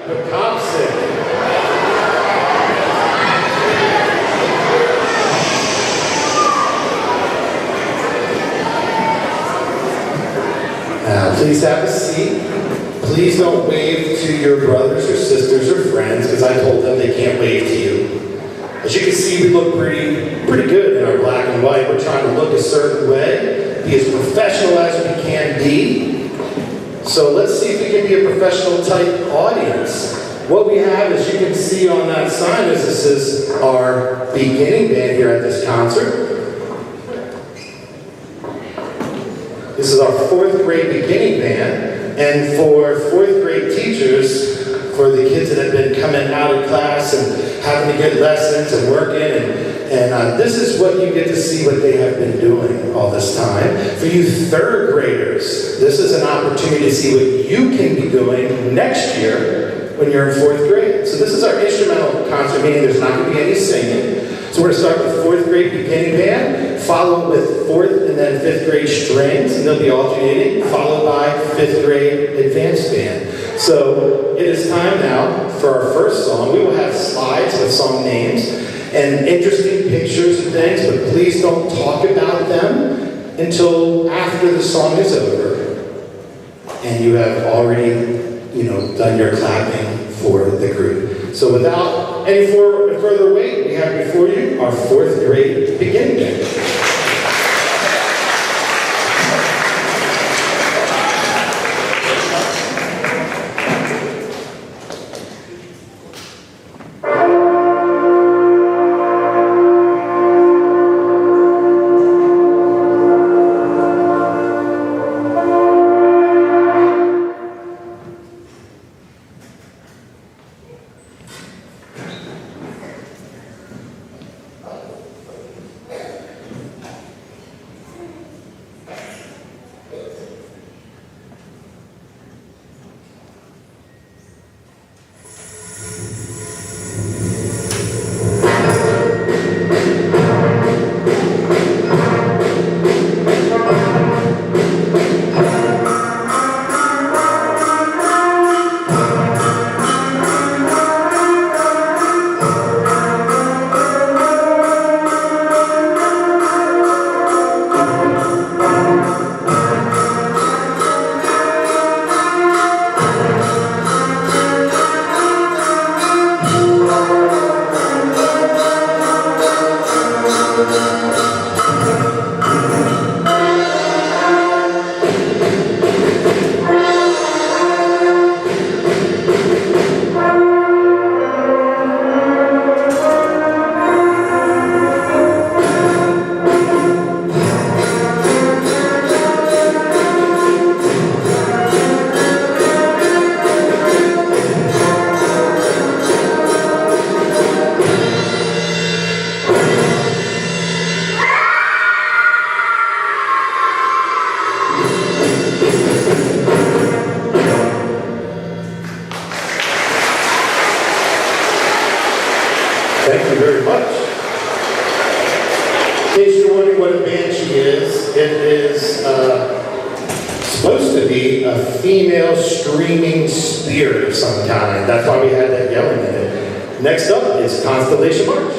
Pocopson. Now, please have a seat. Please don't wave to your brothers or sisters or friends, because I told them they can't wave to you. As you can see, we look pretty good in our black and white. We're trying to look a certain way, be as professional as we can be. So let's see if we can be a professional type audience. What we have, as you can see on that sign, is this is our beginning band here at this concert. This is our 4th grade beginning band, and for 4th grade teachers, for the kids that have been coming out of class and having to get lessons and working, and this is what you get to see what they have been doing all this time. For you 3rd graders, this is an opportunity to see what you can be doing next year when you're in 4th grade. So this is our instrumental concert, meaning there's not going to be any singing. So we're going to start with 4th grade beginning band, follow with 4th and then 5th grade strings, and they'll be alternating, followed by 5th grade advanced band. So it is time now for our first song. We will have slides with song names and interesting pictures and things, but please don't talk about them until after the song is over and you have already, done your clapping for the group. So without any further wait, we have before you our 4th grade beginning band. Thank you very much. In case you're wondering what a banshee is, it is supposed to be a female screaming spirit of some kind. That's why we had that yelling in it. Next up is Constellation March.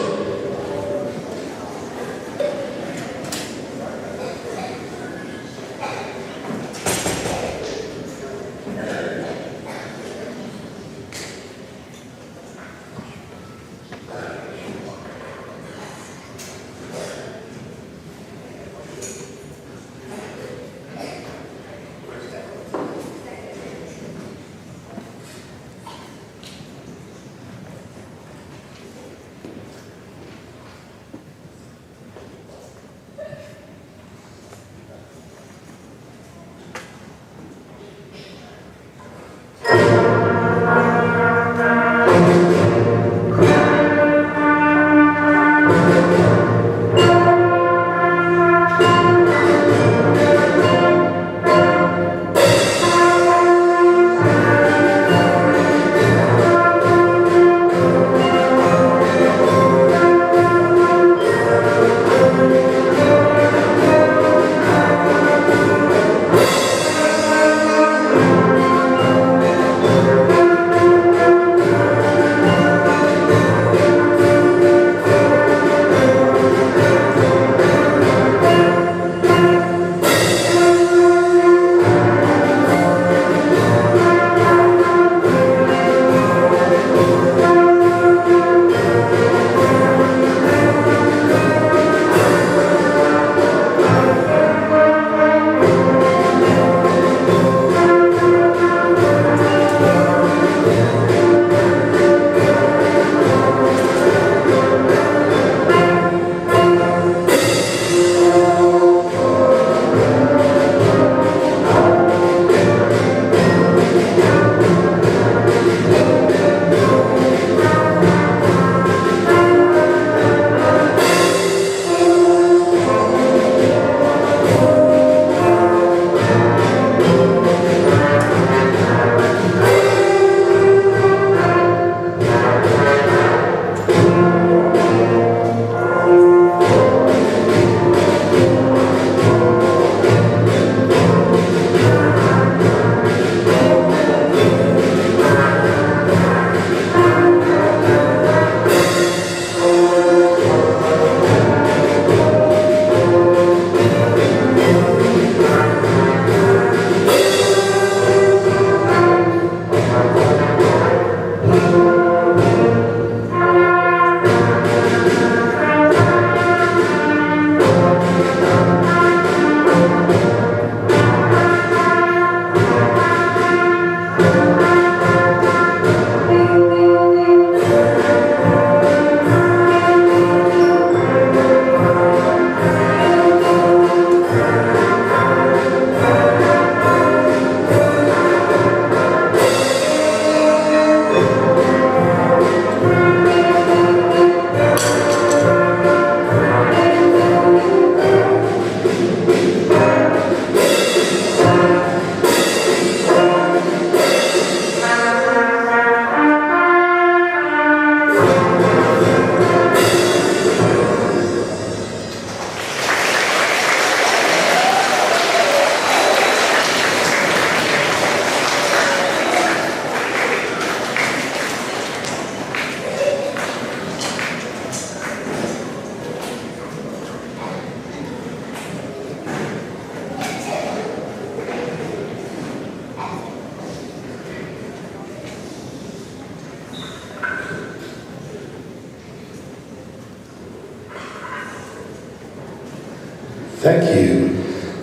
Thank you.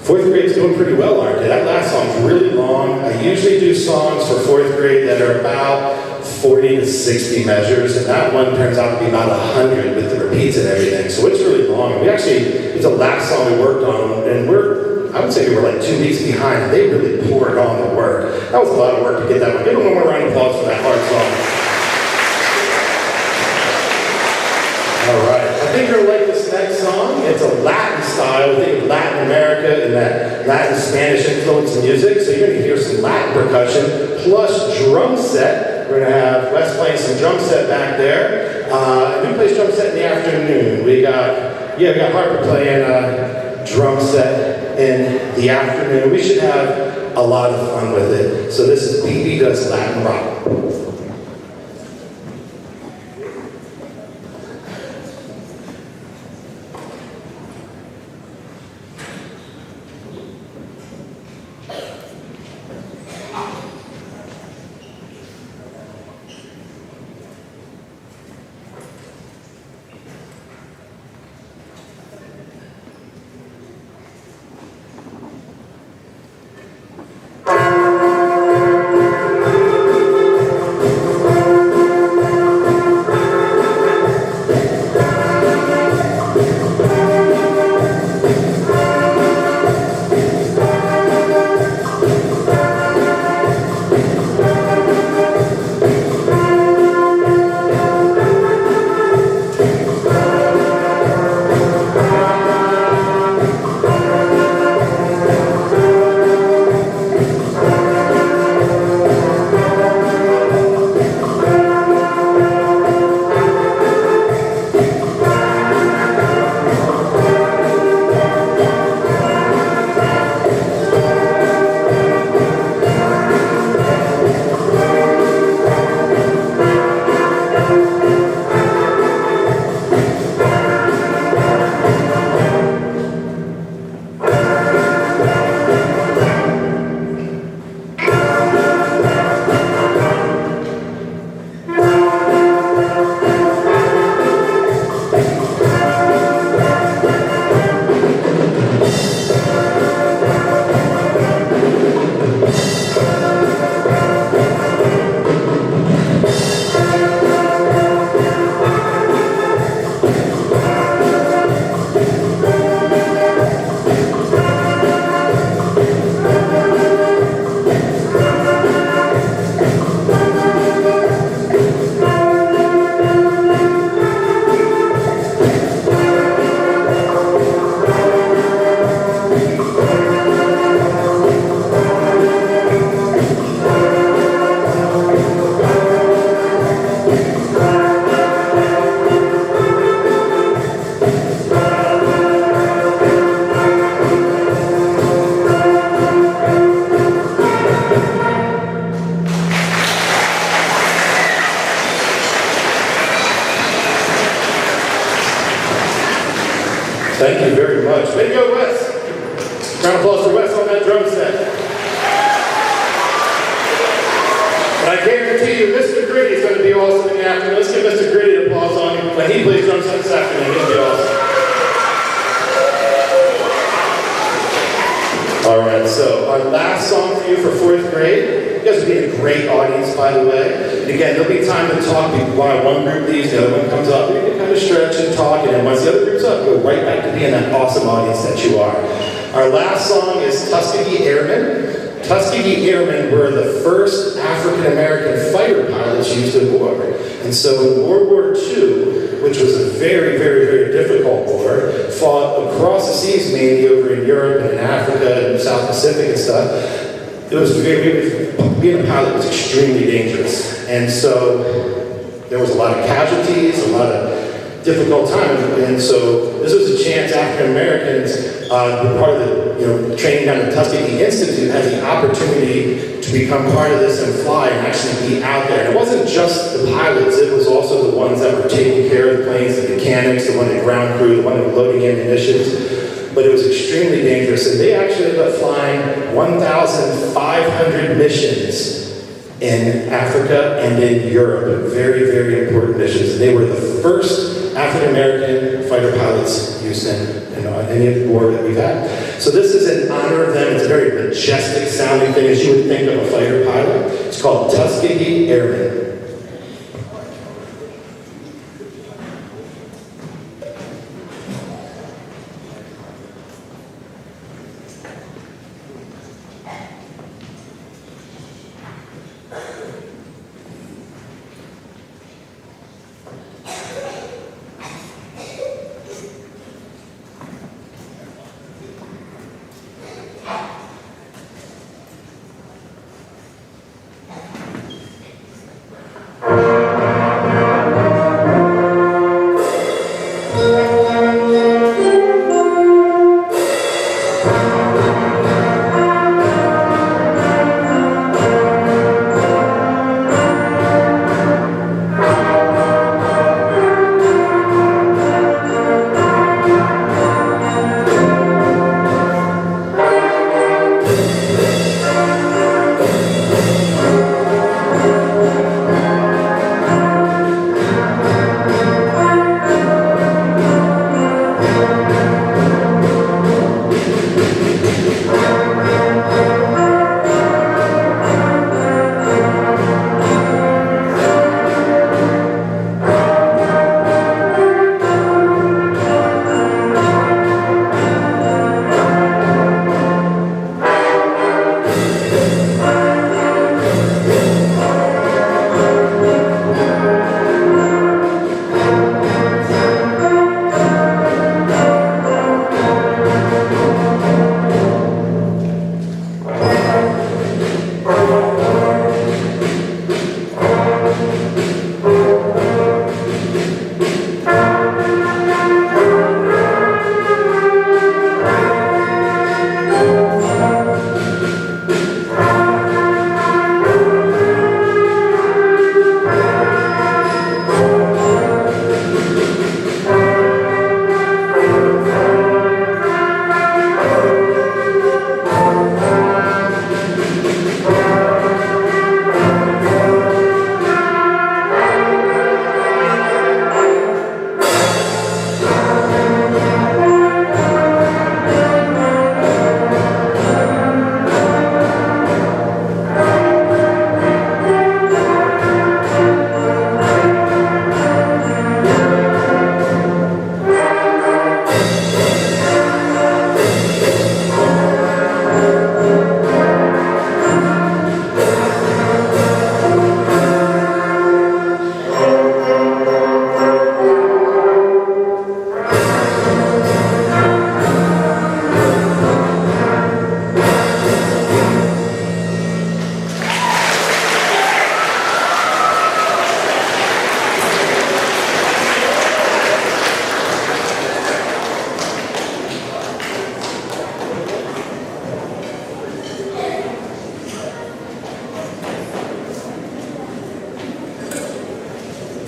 Fourth grade's doing pretty well, aren't they? That last song's really long. I usually do songs for fourth grade that are about 40 to 60 measures, and that one turns out to be about 100 with the repeats and everything. So it's really long. It's the last song we worked on, and I would say we were like 2 weeks behind, and they really poured on the work. That was a lot of work to get that one. Give them one more round of applause for that hard song. All right, I think you're gonna like this next song. It's a Latin style. Think of Latin America and that Latin Spanish influence in music. So you're gonna hear some Latin percussion plus drum set. We're gonna have Wes playing some drum set back there. Who plays drum set in the afternoon? We got Harper playing drum set in the afternoon. We should have a lot of fun with it. So this is BB Does Latin Rock. Thank you very much. Way to go, Wes. Round of applause for Wes on that drum set. And I guarantee you, Mr. Gritty is going to be awesome in the afternoon. Let's give Mr. Gritty an applause on him. When he plays drum set this afternoon, he'll be awesome. All right, so our last song for you for fourth grade. You guys will be a great audience, by the way. And again, there'll be time to talk while one group leaves, the other one comes up. You can kind of stretch and talk, and then once the other group's up, go right back to being that awesome audience that you are. Our last song is Tuskegee Airmen. Tuskegee Airmen were the first African-American fighter pilots used in war. And so in World War II, which was a very, very, very difficult war, fought across the seas, mainly over in Europe and in Africa and South Pacific and stuff. Being a pilot was extremely dangerous. And so there was a lot of casualties, a lot of difficult times. And so this was a chance African Americans, part of the training down at Tuskegee Institute, had the opportunity to become part of this and fly and actually be out there. And it wasn't just the pilots, it was also the ones that were taking care of the planes, the mechanics, the one in ground crew, the one that were loading ammunition. But it was extremely dangerous, and they actually ended up flying 1,500 missions in Africa and in Europe. Very, very important missions. And they were the first African-American fighter pilots used in in any of the war that we've had. So this is in honor of them. It's a very majestic sounding thing, as you would think of a fighter pilot. It's called Tuskegee Airmen.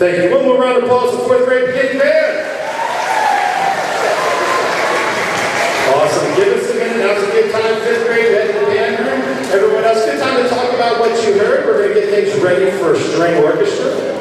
Thank you. One more round of applause for 4th grade beginning band. Awesome. Give us a minute. Now's a good time. 5th grade, head to the band room. Everyone else, good time to talk about what you heard. We're going to get things ready for a string orchestra.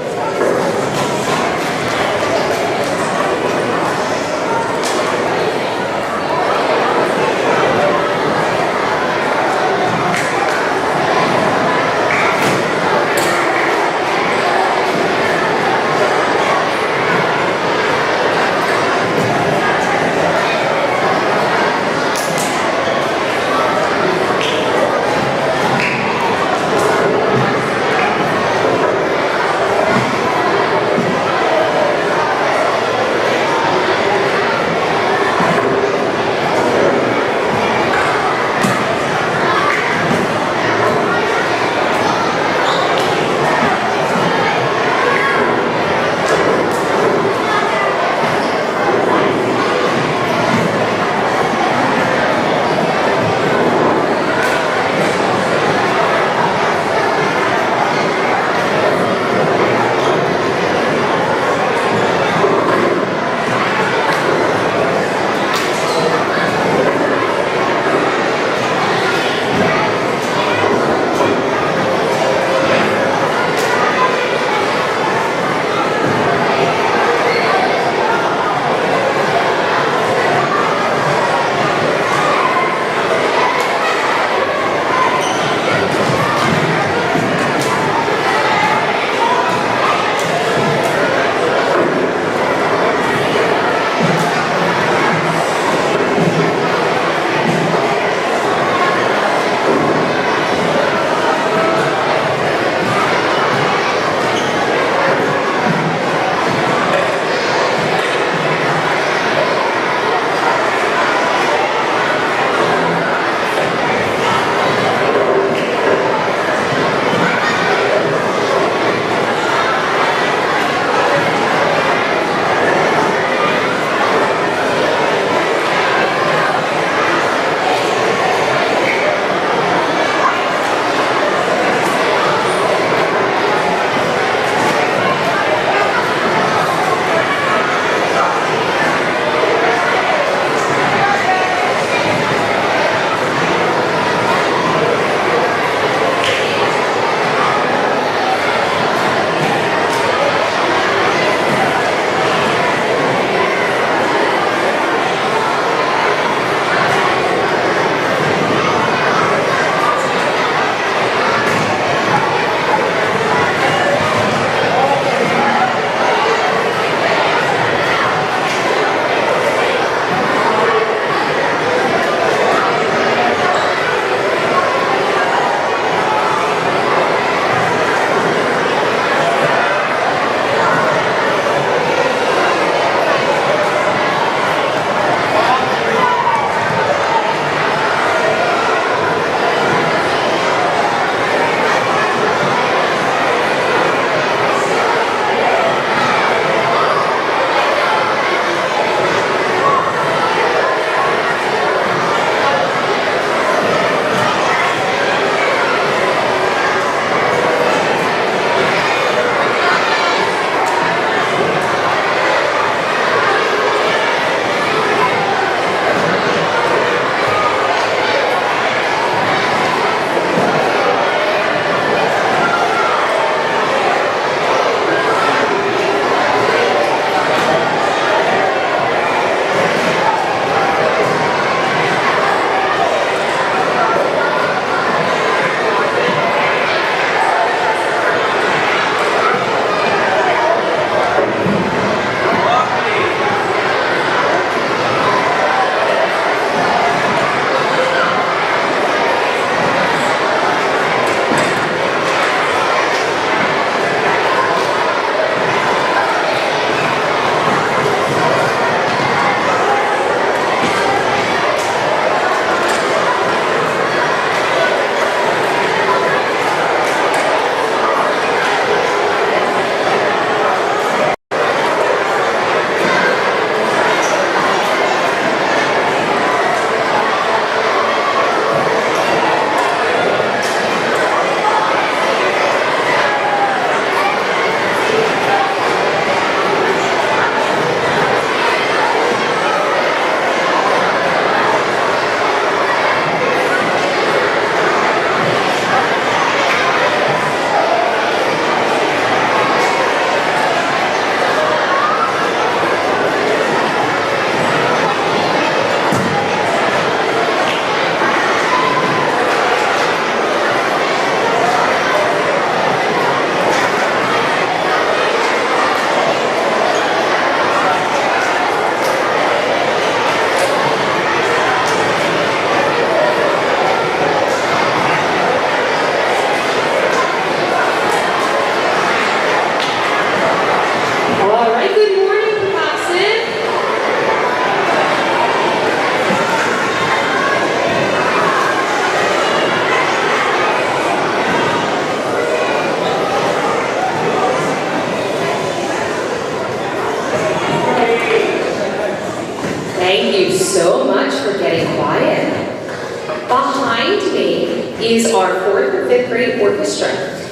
behind me is our 4th and 5th grade orchestra.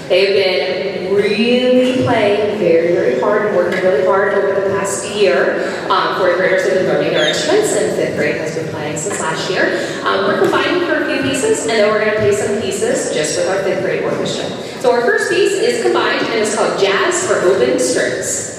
They've been really playing very, very hard and working really hard over the past year. 4th graders have been learning their instruments, and 5th grade has been playing since last year. We're combining for a few pieces, and then we're going to play some pieces just with our 5th grade orchestra. So our first piece is combined, and it's called Jazz for Open Strings.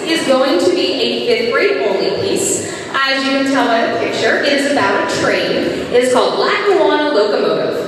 Is going to be a 5th grade only piece. As you can tell by the picture, it is about a train. It is called Lackawanna Locomotive.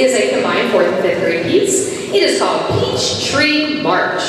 is a combined 4th and 5th grade piece. It is called Peach Tree March.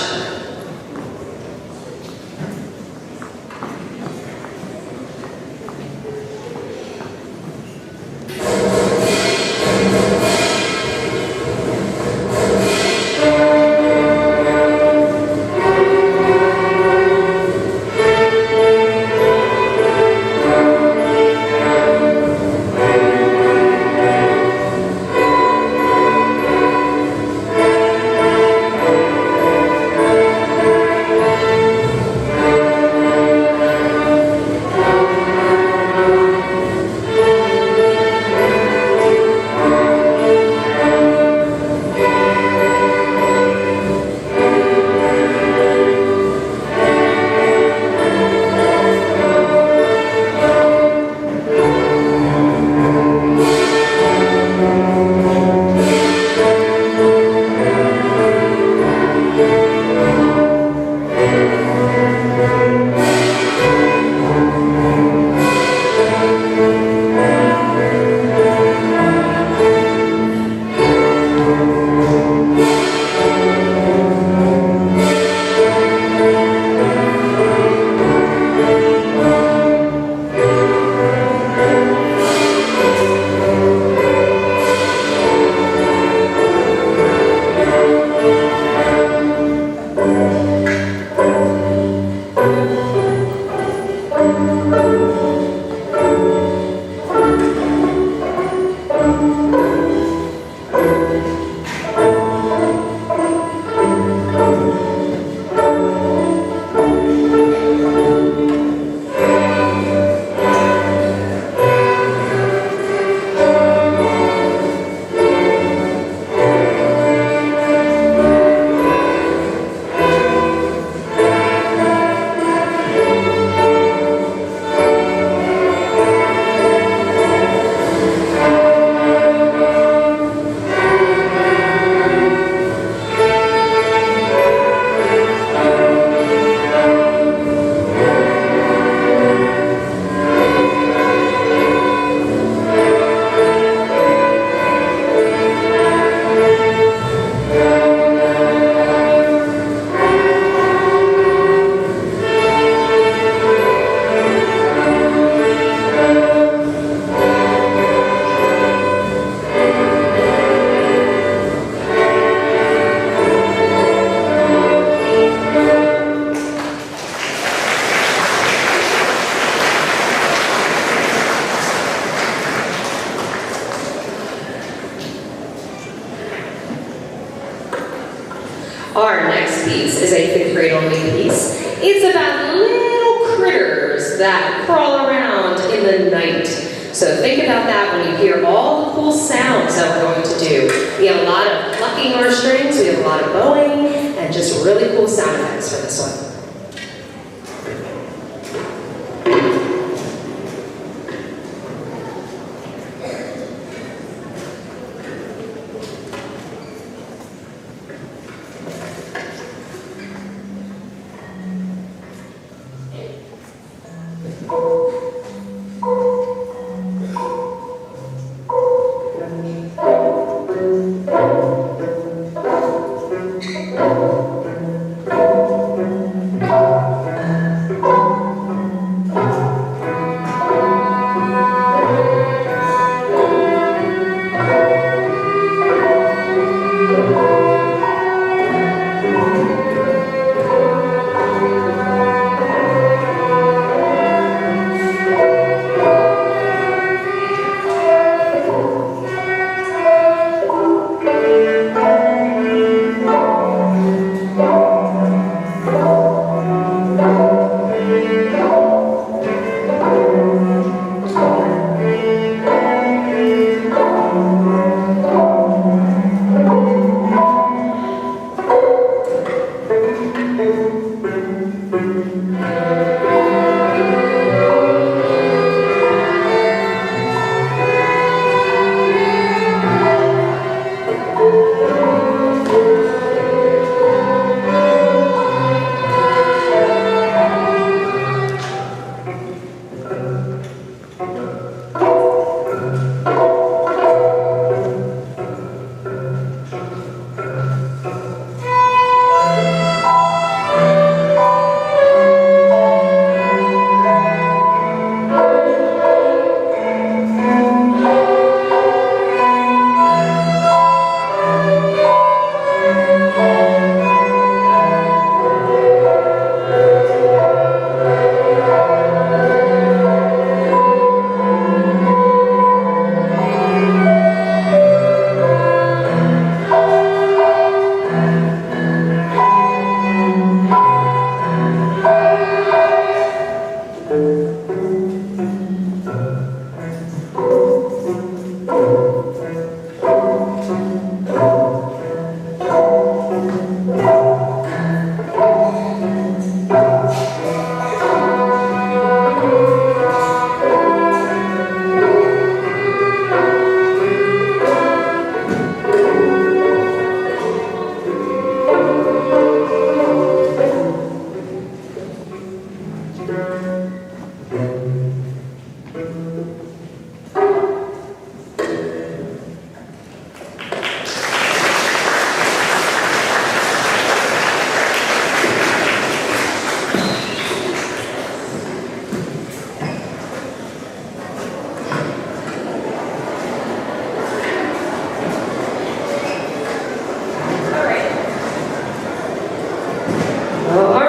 Our next piece is a 5th grade only piece. It's about little critters that crawl around in the night. So think about that when you hear all the cool sounds that we're going to do. We have a lot of plucking our strings, we have a lot of bowing, and just really cool sound effects for this one.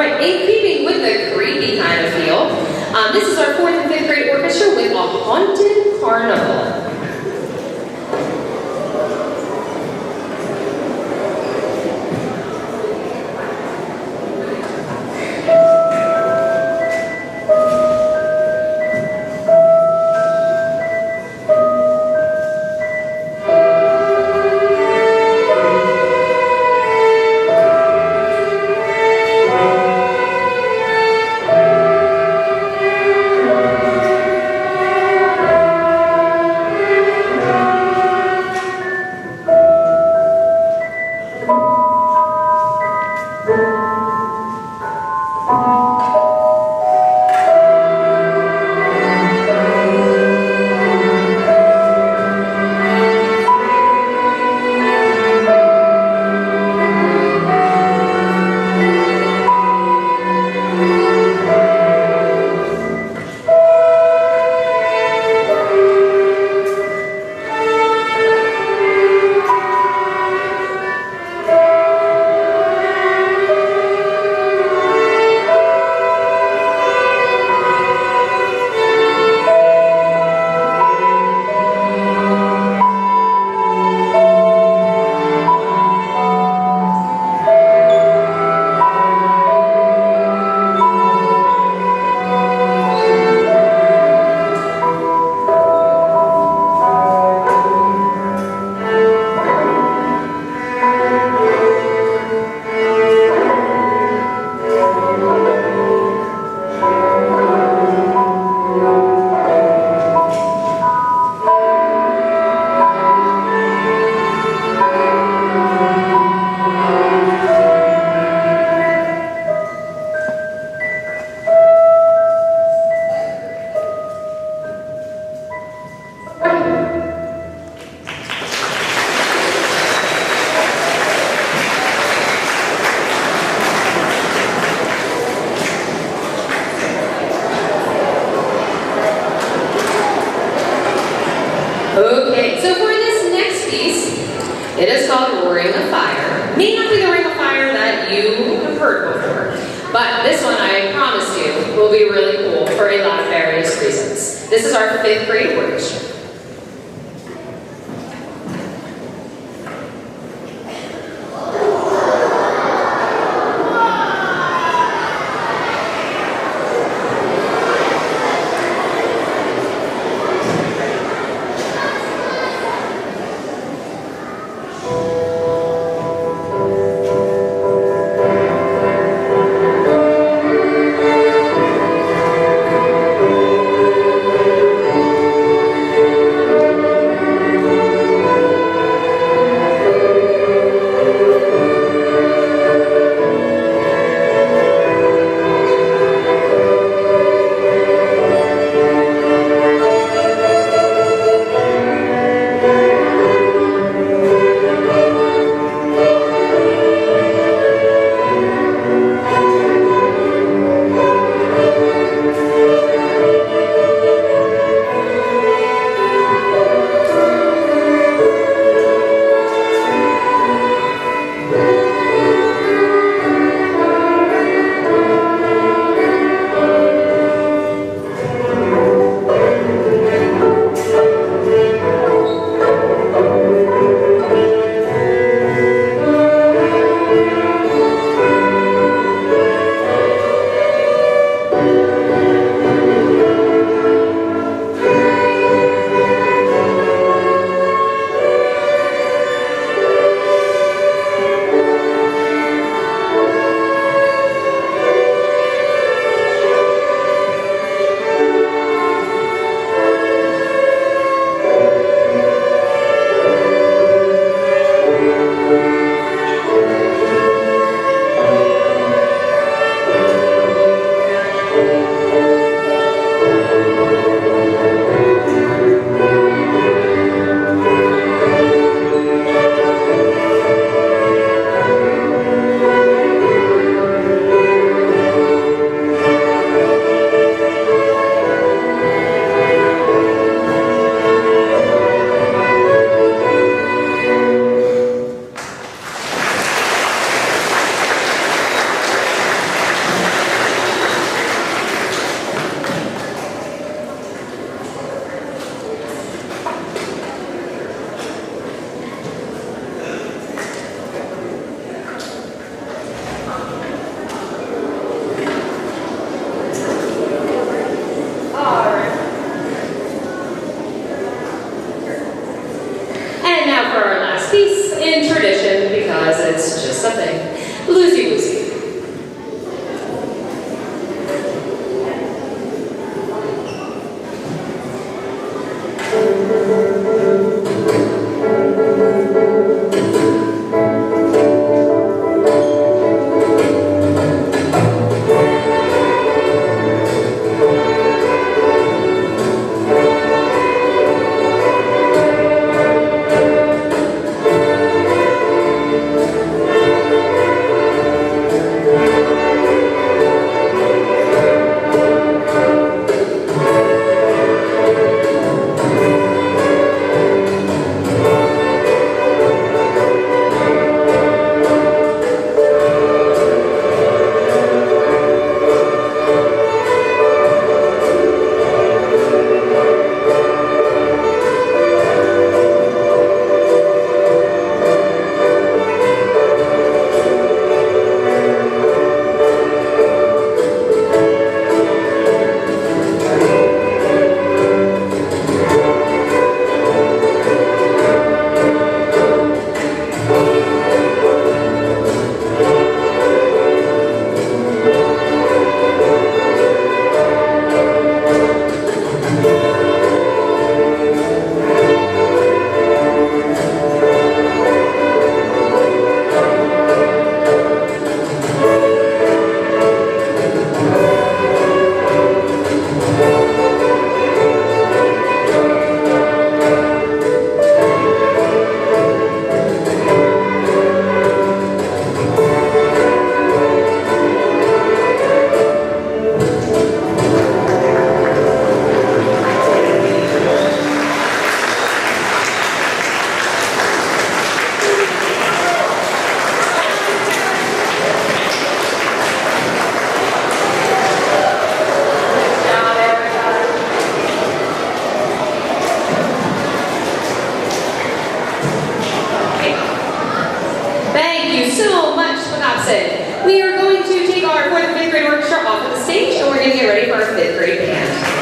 right, in keeping with the creepy kind of feel, this is our 4th and 5th grade orchestra with a haunted carnival. Okay, so for this next piece, it is called Ring of Fire. May not be the Ring of Fire that you have heard before, but this one, I promise you, will be really cool for a lot of various reasons. This is our 5th grade orchestra. We are going to take our 4th and 5th grade orchestra off of the stage, and we're going to get ready for our 5th grade band.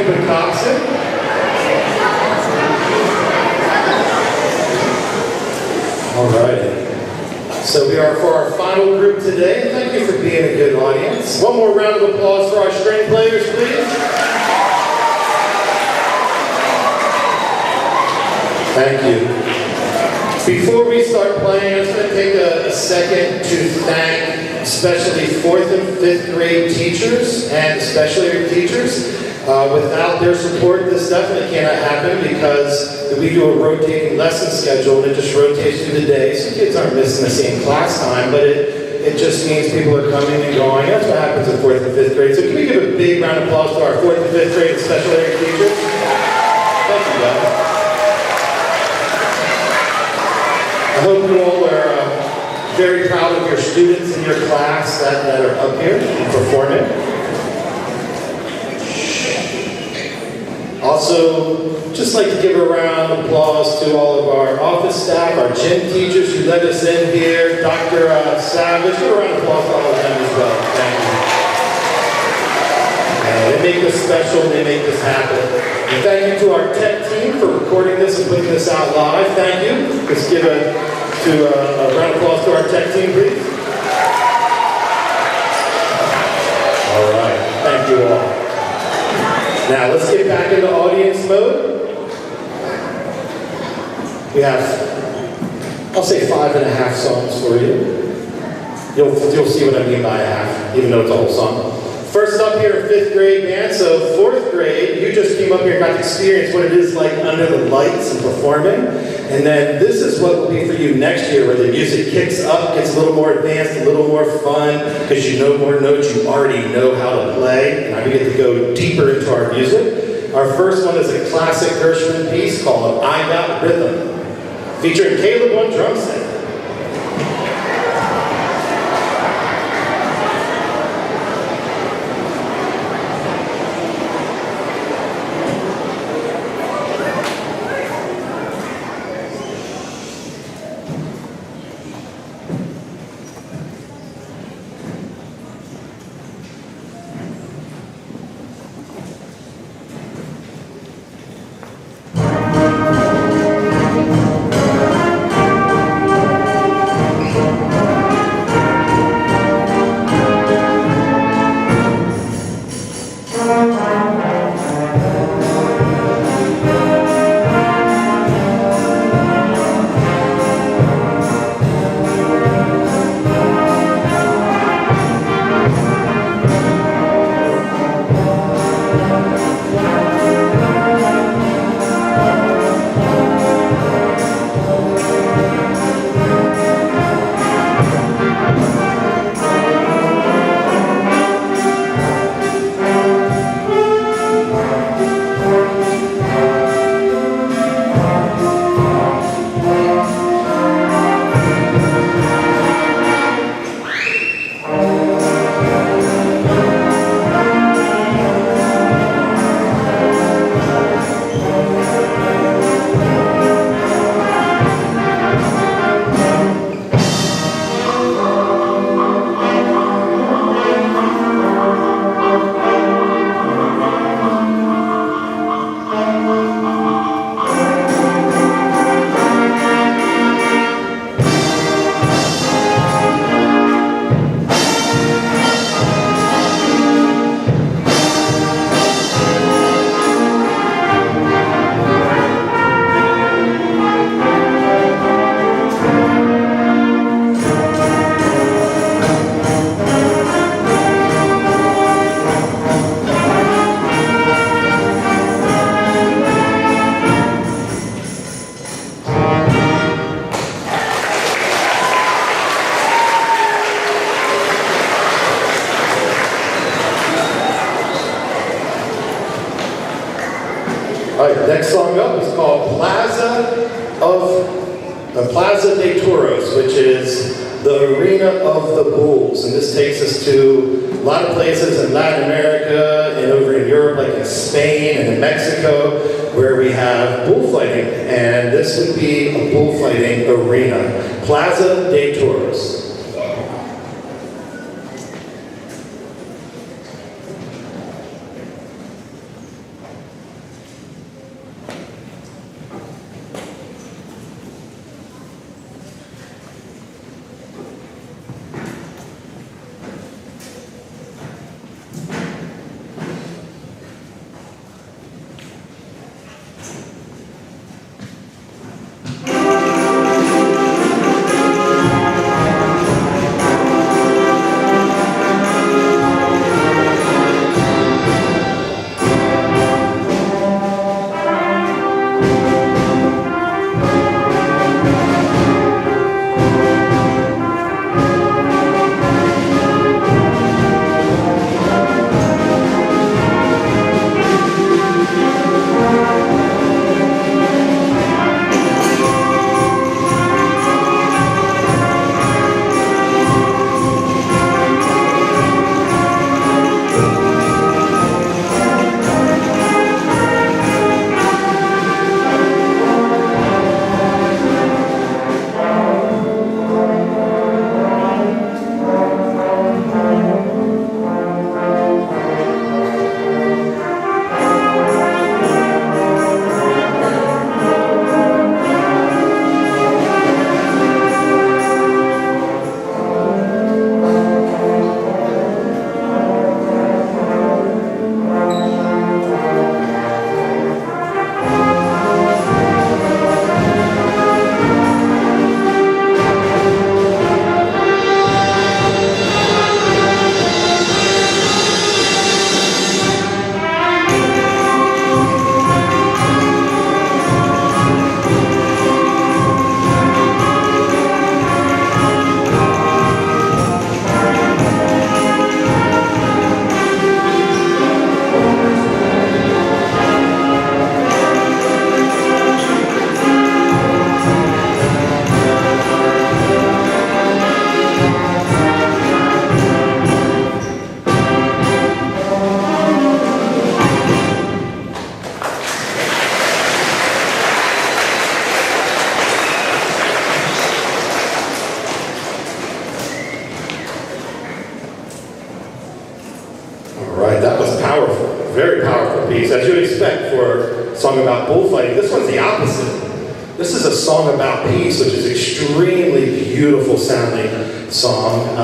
Pocopson. All right. So we are for our final group today. Thank you for being a good audience. One more round of applause for our string players, please. Thank you. Before we start playing, I'm just going to take a second to thank especially 4th and 5th grade teachers and special ed teachers. Without their support, this definitely cannot happen because we do a rotating lesson schedule and it just rotates through the day. So kids aren't missing the same class time, but it just means people are coming and going. That's what happens in 4th and 5th grade. So can we give a big round of applause to our 4th and 5th grade special ed teachers? Thank you, guys. I hope you all are very proud of your students in your class that are up here and performing. Also, just like to give a round of applause to all of our office staff, our gym teachers who let us in here, Dr. Savage. Give a round of applause to all of them as well. Thank you. They make this special, they make this happen. And thank you to our tech team for recording this and putting this out live. Thank you. Let's give a round of applause to our tech team, please. All right, thank you all. Now let's get back into audience mode. We have, I'll say 5.5 songs for you. You'll see what I mean by a half, even though it's a whole song. First up here, 5th grade band. So 4th grade, you just came up here and got to experience what it is like under the lights and performing. And then this is what will be for you next year, where the music kicks up, gets a little more advanced, a little more fun, because you know more notes, you already know how to play. And I get to go deeper into our music. Our first one is a classic Gershwin piece called I Got Rhythm, featuring Caleb on drum set. Next song up is called Plaza de Toros, which is the arena of the bulls. And this takes us to a lot of places in Latin America and over in Europe, like in Spain and in Mexico, where we have bullfighting. And this would be a bullfighting arena. Plaza de Toros. or a song about bullfighting. This one's the opposite. This is a song about peace, which is extremely beautiful sounding song.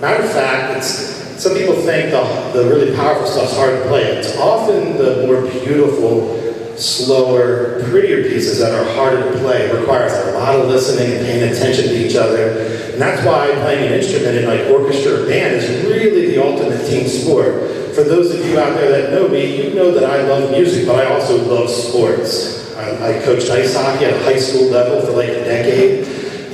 Matter of fact, some people think the really powerful stuff's hard to play. It's often the more beautiful, slower, prettier pieces that are harder to play. It requires a lot of listening and paying attention to each other. And that's why playing an instrument in like orchestra or band is really the ultimate team sport. For those of you out there that know me, you know that I love music, but I also love sports. I coached ice hockey at a high school level for like a decade.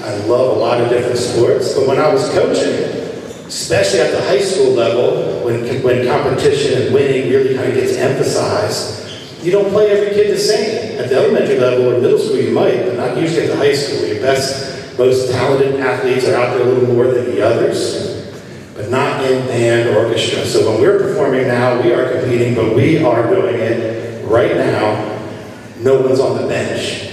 I love a lot of different sports, but when I was coaching, especially at the high school level, when competition and winning really kind of gets emphasized, you don't play every kid the same. At the elementary level or middle school you might, but not usually at the high school. Your best, most talented athletes are out there a little more than the others, but not in band or orchestra. So when we're performing now, we are competing, but we are doing it right now. No one's on the bench.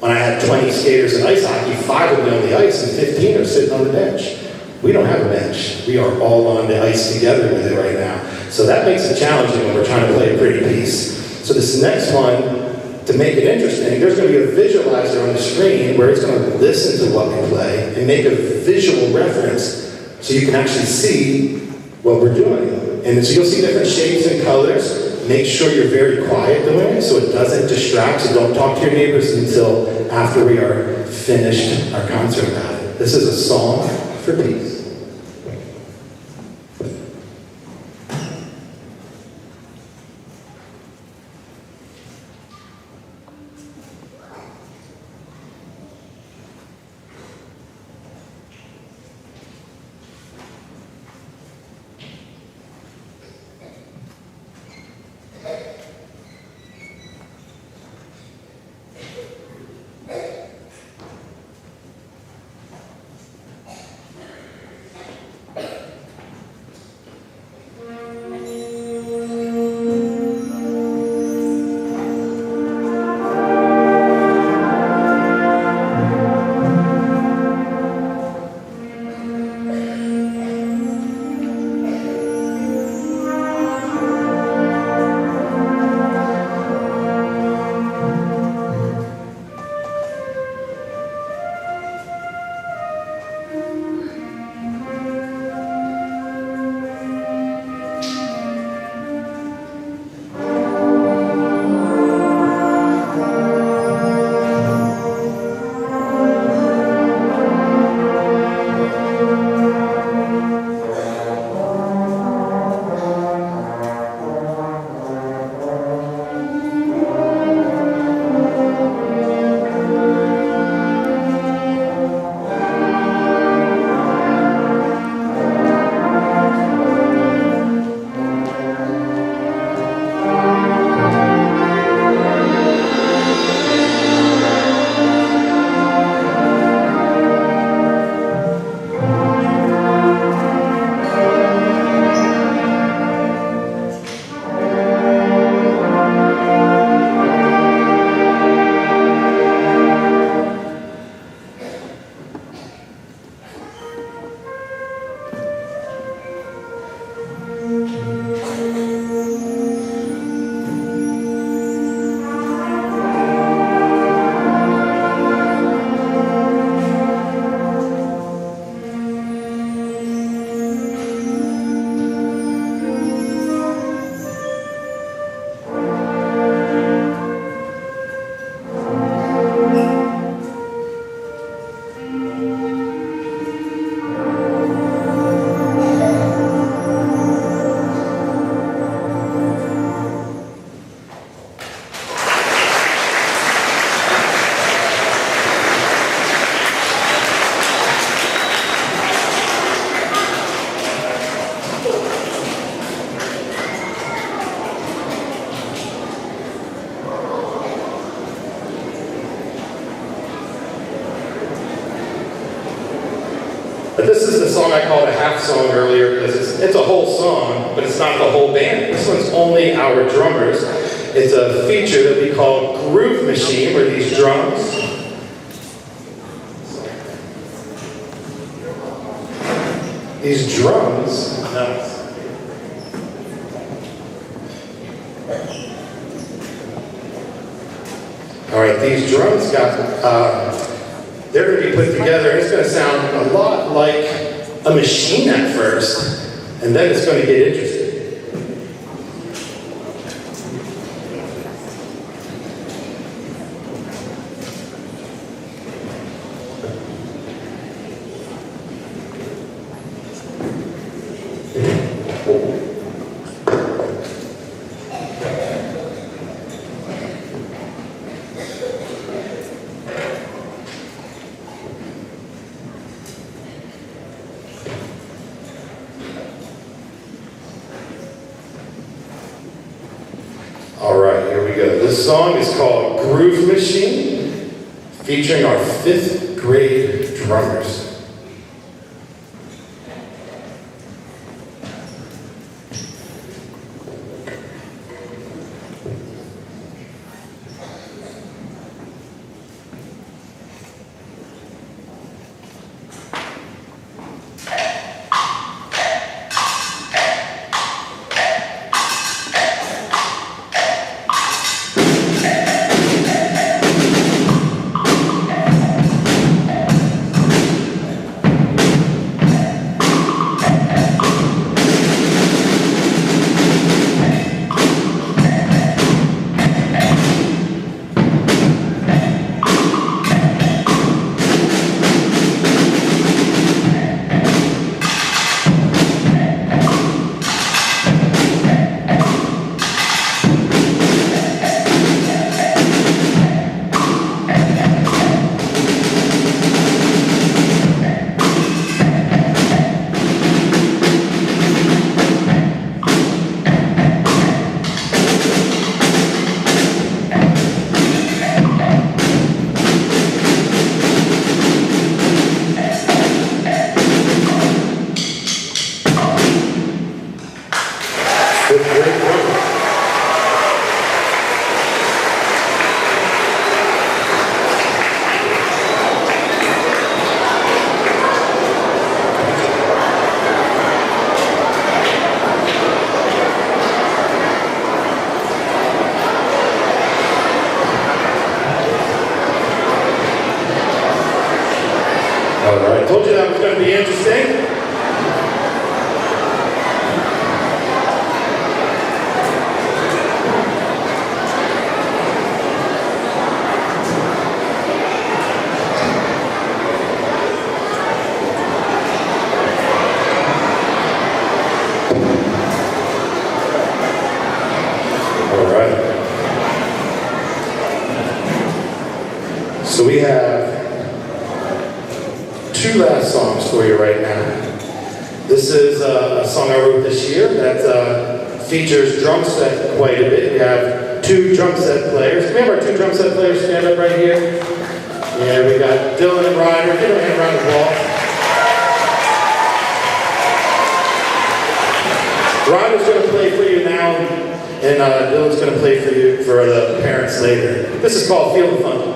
When I had 20 skaters in ice hockey, 5 of them on the ice and 15 are sitting on the bench. We don't have a bench. We are all on the ice together with it right now. So that makes it challenging when we're trying to play a pretty piece. So this next one, to make it interesting, there's going to be a visualizer on the screen where it's going to listen to what we play and make a visual reference so you can actually see what we're doing. And so you'll see different shapes and colors. Make sure you're very quiet doing it so it doesn't distract. So don't talk to your neighbors until after we are finished our concert about it. This is a song for peace. But this is the song I called a half song earlier because it's a whole song, but it's not the whole band. This one's only our drummers. It's a feature that we call Groove Machine, where these drums All right, these drums they're going to be put together, and it's going to sound a lot like a machine at first, and then it's going to get interesting. All right, here we go. This song is called Groove Machine, featuring our 5th grade drummers. All right, told you that was going to be interesting. All right. So we have 2 last songs for you right now. This is a song I wrote this year that features drum set quite a bit. We have 2 drum set players. Can we have our 2 drum set players stand up right here? Yeah, we got Dylan and Ryder. Give them a hand around the wall. Ryder's going to play for you now, and Dylan's going to play for you for the parents later. This is called Feel the Fun.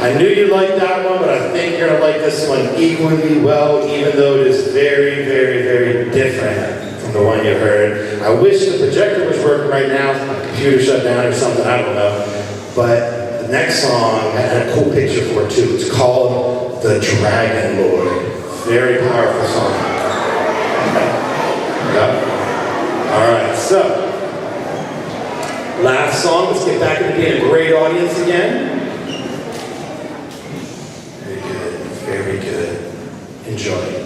I knew you liked that one, but I think you're going to like this one equally well, even though it is very, very, very different from the one you heard. I wish the projector was working right now, my computer shut down or something, I don't know. But the next song, I had a cool picture for it too. It's called The Dragon Lord. Very powerful song. Yep. All right, so last song. Let's get back into being a great audience again. Very good, very good. Enjoy.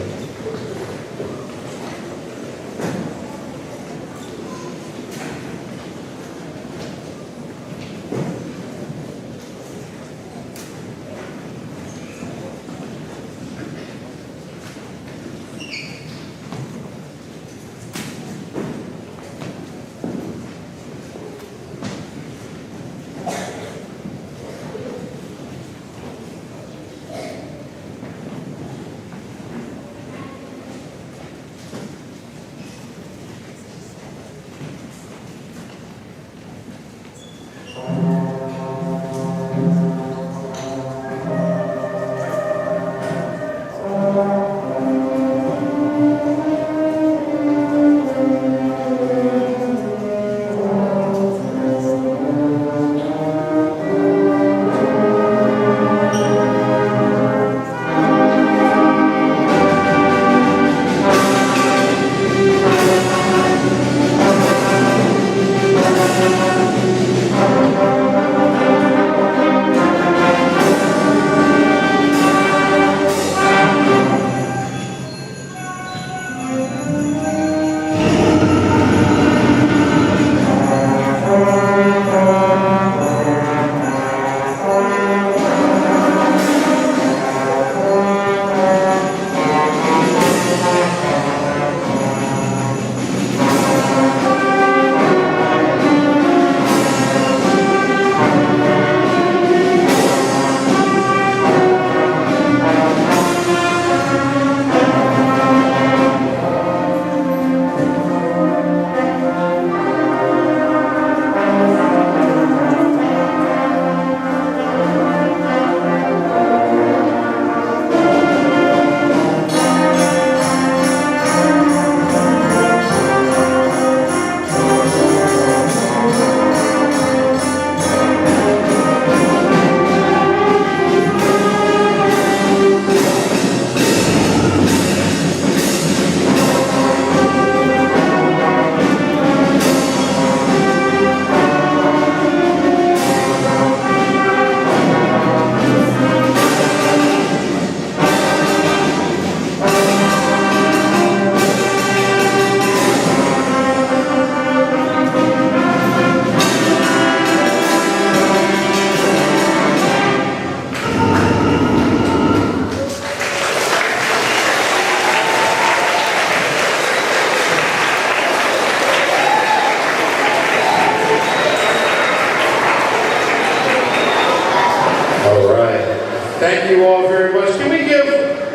Thank you all very much. Can we give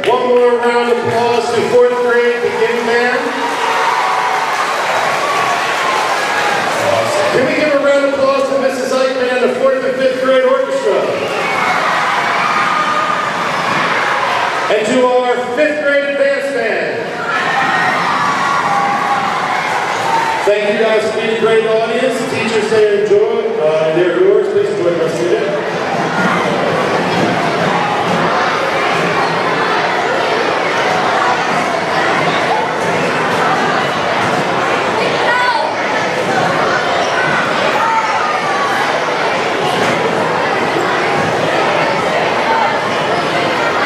one more round of applause to 4th grade beginning band? Awesome. Can we give a round of applause to Mrs. Eichmann and the 4th and 5th grade orchestra? And to our 5th grade advanced band. Thank you guys for being a great audience. Teachers, they enjoy. They're yours. Please enjoy the rest of the day.